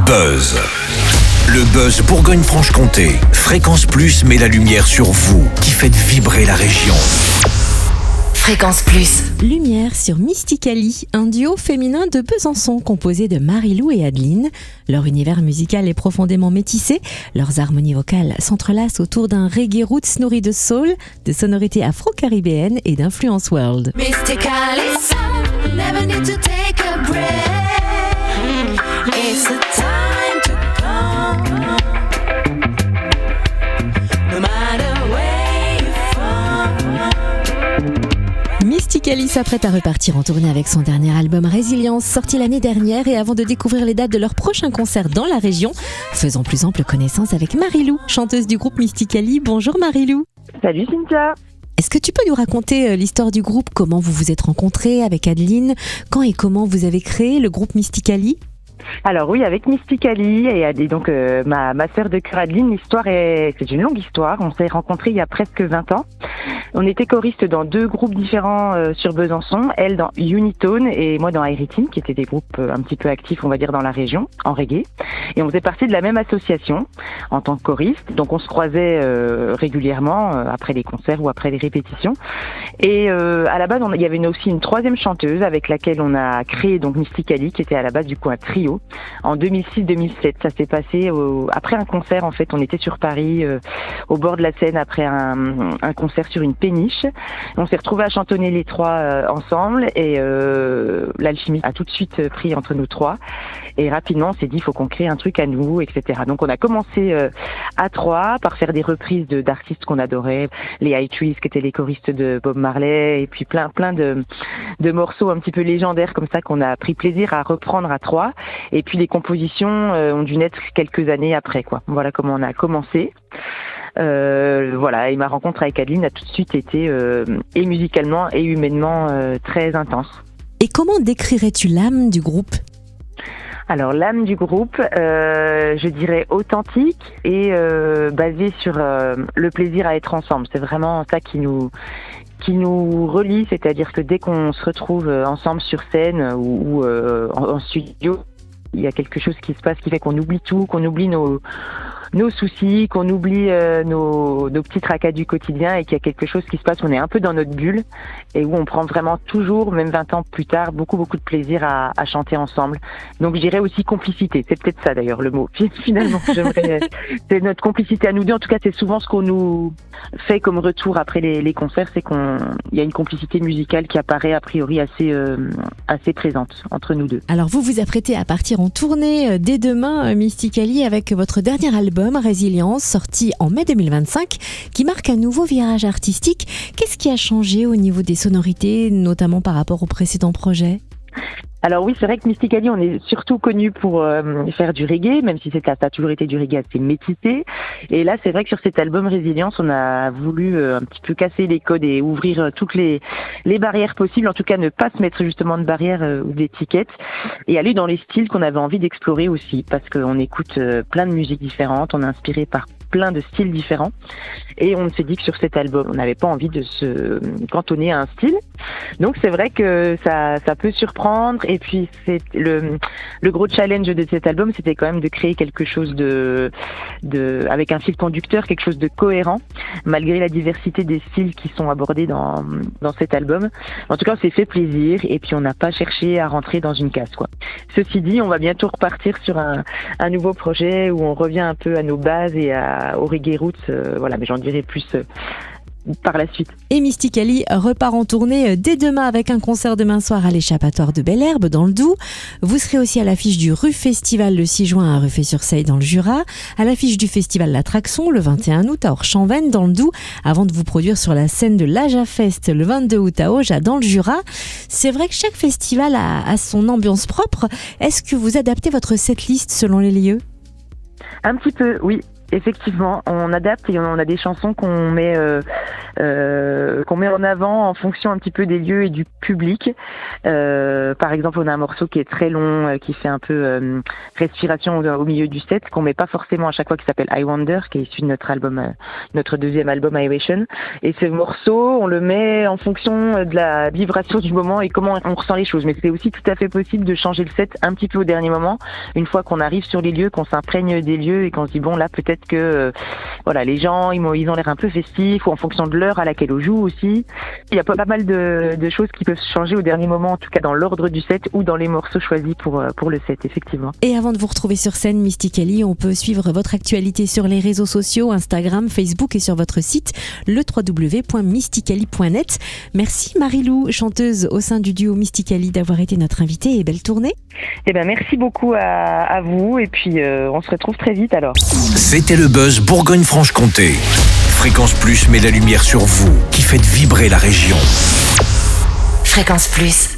Buzz. Le Buzz Bourgogne-Franche-Comté. Fréquence Plus met la lumière sur vous qui faites vibrer la région. Fréquence Plus. Lumière sur Mysticali, un duo féminin de Besançon composé de Marie-Lou et Adeline. Leur univers musical est profondément métissé. Leurs harmonies vocales s'entrelacent autour d'un reggae roots nourri de soul, de sonorités afro-caribéennes et d'influence world. Mysticali sound, never need to take a break. It's the time to come. No matter where you're from. Mysticali s'apprête à repartir en tournée avec son dernier album Résilience, sorti l'année dernière. Et avant de découvrir les dates de leur prochain concert dans la région, faisons plus ample connaissance avec Marie-Lou, chanteuse du groupe Mysticali. Bonjour Marie-Lou. Salut Cynthia. Est-ce que tu peux nous raconter l'histoire du groupe, comment vous vous êtes rencontrés avec Adeline, quand et comment vous avez créé le groupe Mysticali? Alors oui, avec Mysticali et donc ma sœur de cœur Adeline, c'est une longue histoire. On s'est rencontrés il y a presque 20 ans. On était choristes dans deux groupes différents sur Besançon, elle dans Unitone et moi dans Airy-Team, qui étaient des groupes un petit peu actifs, on va dire, dans la région, en reggae. Et on faisait partie de la même association en tant que choristes. Donc on se croisait régulièrement après les concerts ou après les répétitions. Et à la base, il y avait aussi une troisième chanteuse avec laquelle on a créé donc Mysticali, qui était à la base du coup un trio. En 2006-2007, ça s'est passé après un concert. En fait, on était sur Paris, au bord de la Seine, après un concert sur une péniche. On s'est retrouvés à chantonner les trois ensemble et l'alchimie a tout de suite pris entre nous trois. Et rapidement, on s'est dit, il faut qu'on crée un truc à nous, etc. Donc, on a commencé à trois par faire des reprises d'artistes qu'on adorait, les High Trees, qui étaient les choristes de Bob Marley, et puis plein de morceaux un petit peu légendaires comme ça qu'on a pris plaisir à reprendre à trois. Et puis les compositions ont dû naître quelques années après, quoi. Voilà comment on a commencé. Voilà, et ma rencontre avec Adeline a tout de suite été et musicalement et humainement très intense. Et comment décrirais-tu l'âme du groupe ? Alors l'âme du groupe, je dirais authentique et basée sur le plaisir à être ensemble. C'est vraiment ça qui nous relie, c'est-à-dire que dès qu'on se retrouve ensemble sur scène ou en studio, il y a quelque chose qui se passe qui fait qu'on oublie tout, qu'on oublie nos soucis, qu'on oublie nos petits tracas du quotidien et qu'il y a quelque chose qui se passe, on est un peu dans notre bulle et où on prend vraiment toujours, même 20 ans plus tard, beaucoup de plaisir à chanter ensemble. Donc je dirais aussi complicité, c'est peut-être ça d'ailleurs le mot. Finalement, c'est notre complicité à nous deux, en tout cas c'est souvent ce qu'on nous fait comme retour après les concerts, c'est il y a une complicité musicale qui apparaît a priori assez présente entre nous deux. Alors vous vous apprêtez à partir en tournée dès demain, Mysticali, avec votre dernier album Résilience, sorti en mai 2025, qui marque un nouveau virage artistique. Qu'est-ce qui a changé au niveau des sonorités, notamment par rapport aux précédents projets ? Alors oui, c'est vrai que Mysticali, on est surtout connu pour faire du reggae, même si ça a toujours été du reggae assez métissé. Et là, c'est vrai que sur cet album Résilience, on a voulu un petit peu casser les codes et ouvrir toutes les barrières possibles. En tout cas, ne pas se mettre justement de barrières ou d'étiquettes et aller dans les styles qu'on avait envie d'explorer aussi, parce qu'on écoute plein de musiques différentes, on est inspiré par plein de styles différents et on s'est dit que sur cet album on n'avait pas envie de se cantonner à un style, donc c'est vrai que ça peut surprendre. Et puis c'est le gros challenge de cet album, c'était quand même de créer quelque chose de avec un fil conducteur, quelque chose de cohérent malgré la diversité des styles qui sont abordés dans cet album. En tout cas, on s'est fait plaisir et puis on n'a pas cherché à rentrer dans une case, quoi. Ceci dit, on va bientôt repartir sur un nouveau projet où on revient un peu à nos bases et au reggae roots, voilà, mais j'en dirai plus par la suite. Et Mysticali repart en tournée dès demain avec un concert demain soir à l'échappatoire de Bel-Herbe dans le Doubs. Vous serez aussi à l'affiche du Rue Festival le 6 juin à Ruffey-sur-Seille dans le Jura, à l'affiche du festival l'Attraction le 21 août à Orchamps-Vennes dans le Doubs, avant de vous produire sur la scène de l'Aja Fest le 22 août à Auja dans le Jura. C'est vrai que chaque festival a son ambiance propre. Est-ce que vous adaptez votre setlist selon les lieux ? Un petit peu, oui. effectivement, on adapte et on a des chansons qu'on met en avant en fonction un petit peu des lieux et du public. Par exemple, on a un morceau qui est très long, qui fait un peu respiration au milieu du set, qu'on met pas forcément à chaque fois, qui s'appelle I Wonder, qui est issu de notre album, notre deuxième album Iration. Et ce morceau, on le met en fonction de la vibration du moment et comment on ressent les choses. Mais c'est aussi tout à fait possible de changer le set un petit peu au dernier moment, une fois qu'on arrive sur les lieux, qu'on s'imprègne des lieux et qu'on se dit bon là peut-être que voilà, les gens ils ont l'air un peu festifs, ou en fonction de l'heure à laquelle on joue aussi. Il y a pas mal de choses qui peuvent changer au dernier moment, en tout cas dans l'ordre du set ou dans les morceaux choisis pour le set, effectivement. Et avant de vous retrouver sur scène, Mystically, on peut suivre votre actualité sur les réseaux sociaux, Instagram, Facebook et sur votre site, le www.mystically.net. Merci Marie-Lou, chanteuse au sein du duo Mystically, d'avoir été notre invitée, et belle tournée. Eh ben merci beaucoup à vous, et puis on se retrouve très vite alors. C'était le Buzz Bourgogne-Franche-Comté. Fréquence Plus met la lumière sur vous, qui faites vibrer la région. Fréquence Plus.